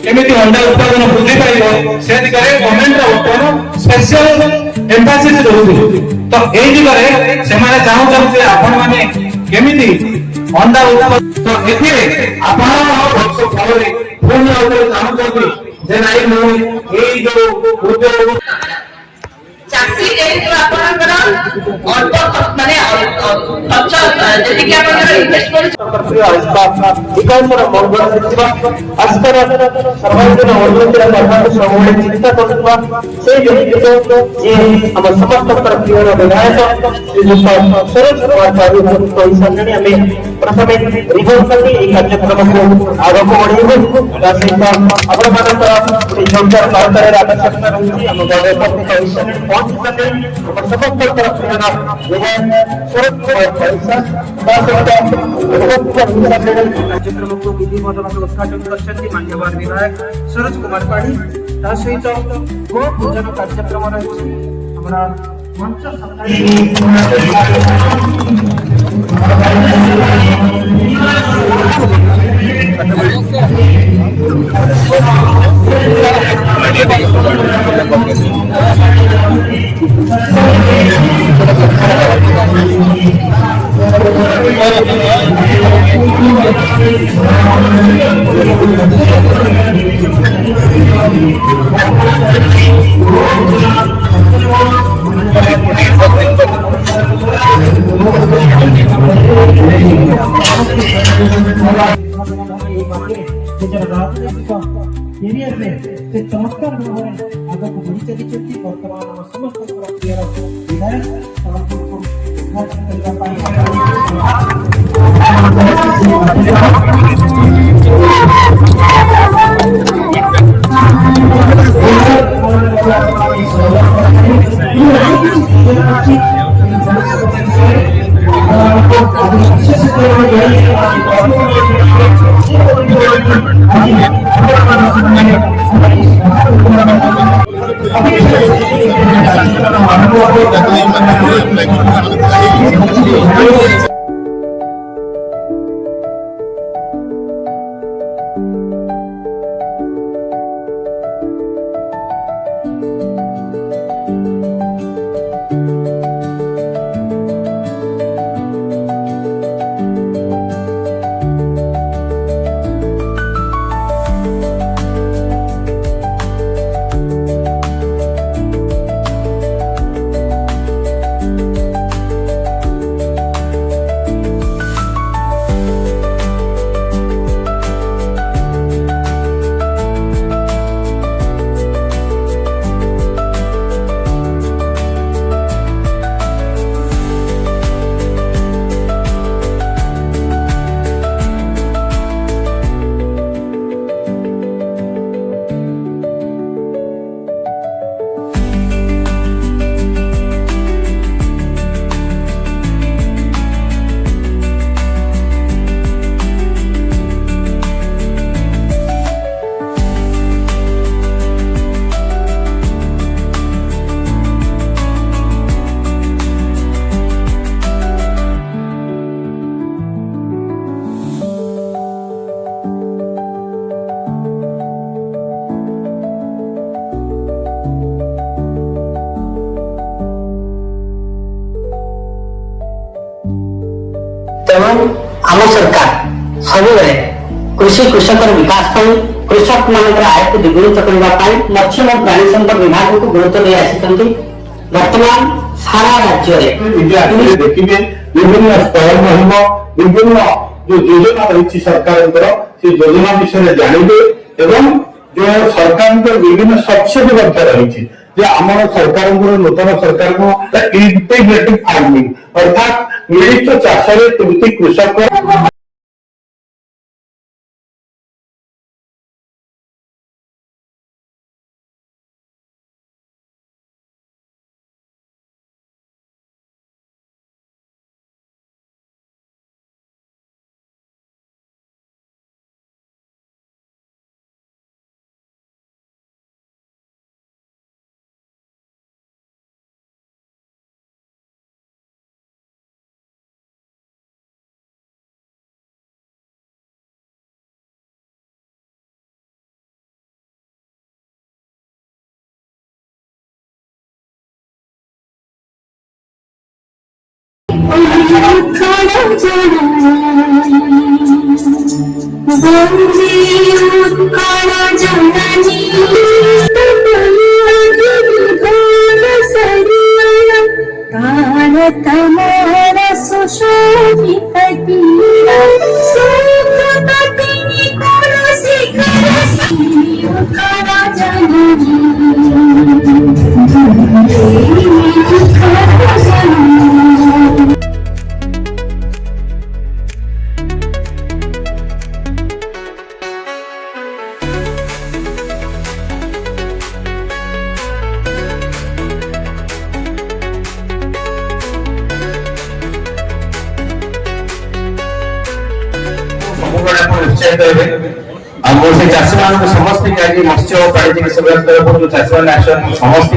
केमिति अंडा उत्पादन वृद्धि पाइबो से दिगरे गवर्नमेंट रो कोन स्पेशल एम्फासिस रहउछि तो ए दिगरे से माने चाहू जे आपण माने केमिति अंडा उत्पादन तो एथिरे आपण वर्ष फलरे पुण्य उपर चाहू जे नाही मु एई जो उद्योग ଚାଷୀ ଯେହେତୁ ଆପଣଙ୍କର ଅଳ୍ପ ମାନେ ଖର୍ଚ୍ଚ ଯେତିକି ଆପଣଙ୍କର ଇନଭେଷ୍ଟ କରୁଛନ୍ତି विकासर मौजूद देखिबा आस्तर सर्वांगीन उन्नतिर करबा सबुले चिंता करबा से व्यक्तित्व जे हम समस्त प्रिय विधायक श्रीयुक्त सरोज कुमार बाबू पैसा जने हमें प्रथमे रिभोट करके এই कार्यक्रम को आगे बढ़ेबो सहित आपण मानकर जोरदार सरकार आवश्यकता रही हम गए पैसा पहुंच हम समस्त प्रिय विधायक सरोज कुमार पैसा कार्यक्रम को विधिवत उद्घाटन कर मान्यवर विधायक सरोज कुमार पाढ़ी सहित गो पूजन कार्यक्रम रही मंच चमत्कार आगे को बढ़ी चली वर्तमान समस्त विधायक तेणु आम सरकार सब कृषि कृषक विकास कृषक मान आय को द्विगुणित करने मत्स्य और प्राणी संपद विभाग को गुरुत्व दे आसी वर्तमान सारा राज्य देखिए विभिन्न स्तर विभिन्न जो योजना रही सरकार से योजना विषय जानवे एवं जो सरकार विभिन्न सब्सिडी रही आम सरकार नूतन सरकार इंटीग्रेटेड फार्मिंग अर्थात मिलित चाष कृषक तमार सुशोभित सुखपतिनि कुलसी करसी उखरा जननी उखरा जननी। उत्साहित हे से चाषी मान समस्त मत्स्य और प्राणी चिकित्सा विभाग तरफ जो चाषी मैंने आसन समस्त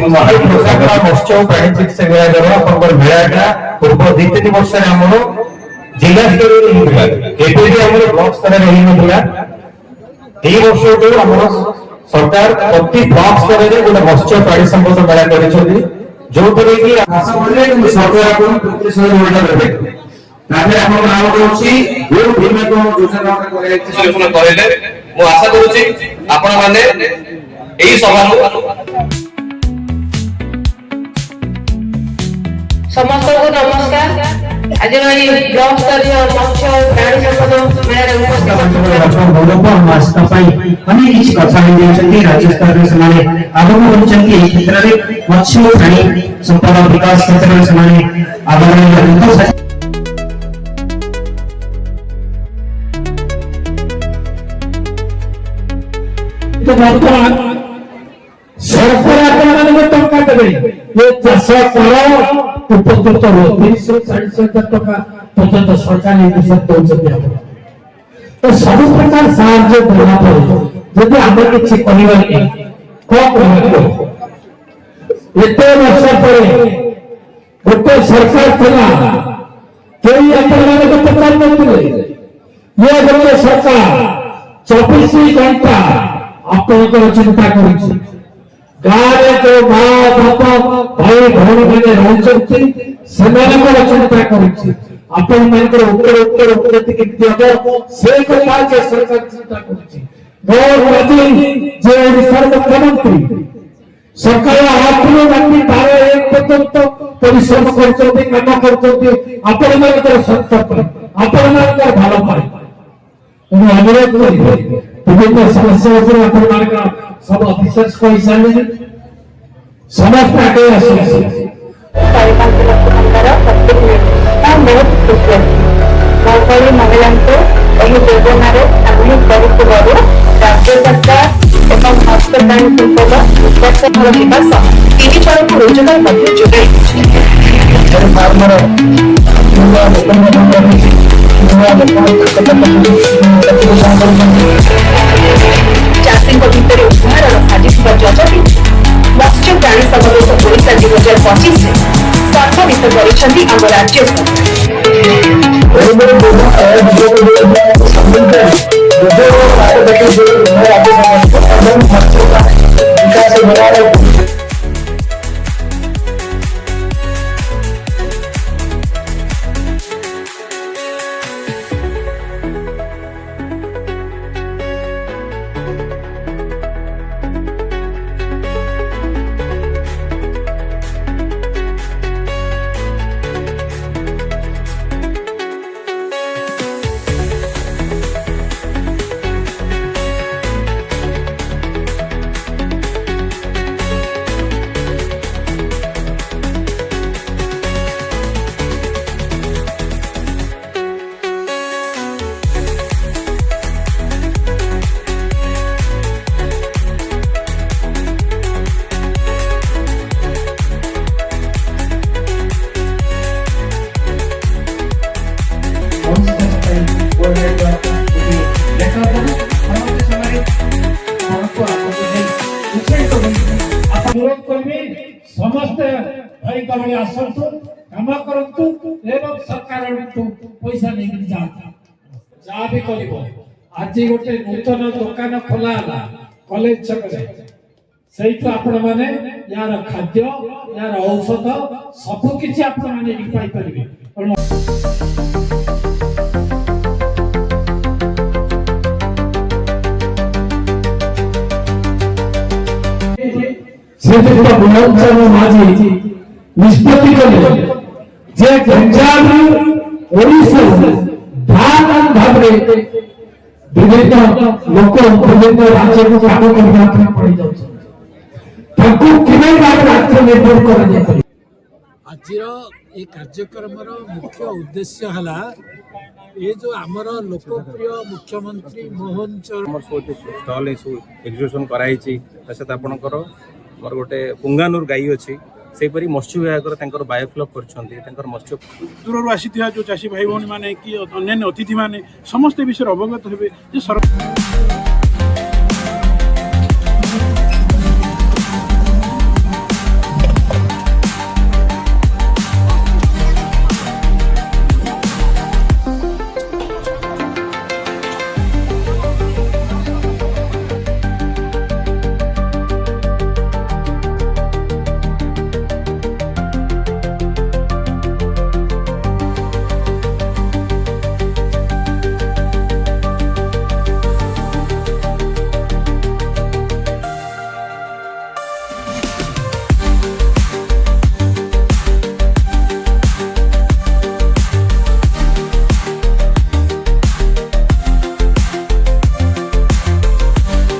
मत्स्य और प्राणी चिकित्सा विभाग मेला पूर्व 2-3 वर्ष जिला स्तर ब्लॉक स्तर वर्ष सरकार प्रति ब्लॉक स्तर में गोटे मत्स्य प्राणी संपद मेला कर जो सरकार ताकि हम नाम होची जो भीमे को योजना करे मु आशा करूची आपण माने एही सभा समस्त को नमस्कार। आज ब्लॉक स्तरीय मत्स्य प्राणी संपद मेला राज्य स्तर में आगम क्षेत्र में मत्स्य प्राणी संपद विकास क्षेत्र में आगम ବର୍ତ୍ତମାନ ସରକାର ଆପଣମାନଙ୍କୁ ଟଙ୍କା ଦେବେ ଏ ଚାଷ କର ଉପକୃତ ହୁଅ 340,000 ଟଙ୍କା ପର୍ଯ୍ୟନ୍ତ ସରକାର ଏ ବିଷୟ ଦଉଛନ୍ତି ଆପଣ ତ ସବୁ ପ୍ରକାର ସାହାଯ୍ୟ ଦେଲା ପରେ ଯଦି ଆମେ କିଛି କରିବାନି କଣ କରିବା ଏତେ ବର୍ଷ ପରେ ଗୋଟେ ସରକାର ଥିଲା କେହି ଆପଣମାନଙ୍କୁ ପଚାରି ନଥିଲେ ଇଏ ଗୋଟେ ସରକାର 24 ଘଣ୍ଟା आपणकर चिंता करुछि गारे जो मां बाप भाई भौणी माने रहउछथि सेमानकर चिंता करुछि आपण मानकर ऊपर उन्नति केति हबो से कथा जे सरकार चिंता करुछि गौर मोदी जे ओडिसा मुख्यमंत्री सरकार हाथरो बाकी तारे एक पर्यंत परिश्रम करछथि काम करछथि आपण मानकर संकल्प आपण मानकर भालो पाए मैं अनुरोध करी विभिन्न समस्या सब ऑफिसर्स को हिसाब समस्त आगे महिला योजन सामिल कर राज्य सरकार एवं मत्स्य प्राणी संपद विकास 3 जन को रोजगार चाषी भितर उदाहरण साजिश जजती मत्स्य प्राणी समावेश ओडिशा 2025 सर्वाधित कर राज्य सरकार। समस्त भाई कमले आसतु काम करतु एवं सरकार पैसा नहीं जा भी कर आज गोटे नूतन दुकान खोला कॉलेज छक ସେଇଠୁ ଆପଣମାନେ ୟାର ଖାଦ୍ୟ ୟାର ଔଷଧ ସବୁ କିଛି ଆପଣମାନେ ଏଠି ପାଇପାରିବେ। ଶ୍ରୀଯୁକ୍ତ ମୋହନ ମାଝୀ ନିଷ୍ପତ୍ତି କଲେ ଯେ ଗଞ୍ଜାମରୁ ଓଡ଼ିଶାରୁ ଧାନ ଭାବରେ ବିଭିନ୍ନ ଲୋକ ବିଭିନ୍ନ ରାଜ୍ୟକୁ କାମ କରିବା ପାଇଁ ପଡି ଯାଉଛନ୍ତି, ତାଙ୍କୁ କିଭଳି ଭାବରେ ଆତ୍ମନିର୍ଭର କରାଯାଇପାରିବ। ଆଜିର ଏ କାର୍ଯ୍ୟକ୍ରମର ମୁଖ୍ୟ ଉଦ୍ଦେଶ୍ୟ ହେଲା ଏ ଯୋଉ ଆମର ଲୋକପ୍ରିୟ ମୁଖ୍ୟମନ୍ତ୍ରୀ ମୋହନ ଚରଣ ଷ୍ଟଲ୍ ଏସବୁ ଏକ୍ଜିବିସନ୍ କରାହେଇଛି। ତା ସହିତ ଆପଣଙ୍କର ମୋର ଗୋଟେ ପୁଙ୍ଗାନୁର ଗାଈ ଅଛି, ସେହିପରି ମତ୍ସ୍ୟ ବିଭାଗର ତାଙ୍କର ବାୟୋଫ୍ଲକ୍ କରିଛନ୍ତି। ତାଙ୍କର ମତ୍ସ୍ୟ ଦୂରରୁ ଆସିଥିବା ଯେଉଁ ଚାଷୀ ଭାଇ ଭଉଣୀ ମାନେ କି ଅନ୍ୟାନ୍ୟ ଅତିଥି ମାନେ ସମସ୍ତେ ବିଷୟରେ ଅବଗତ ହେବେ ଯେ ସରକାର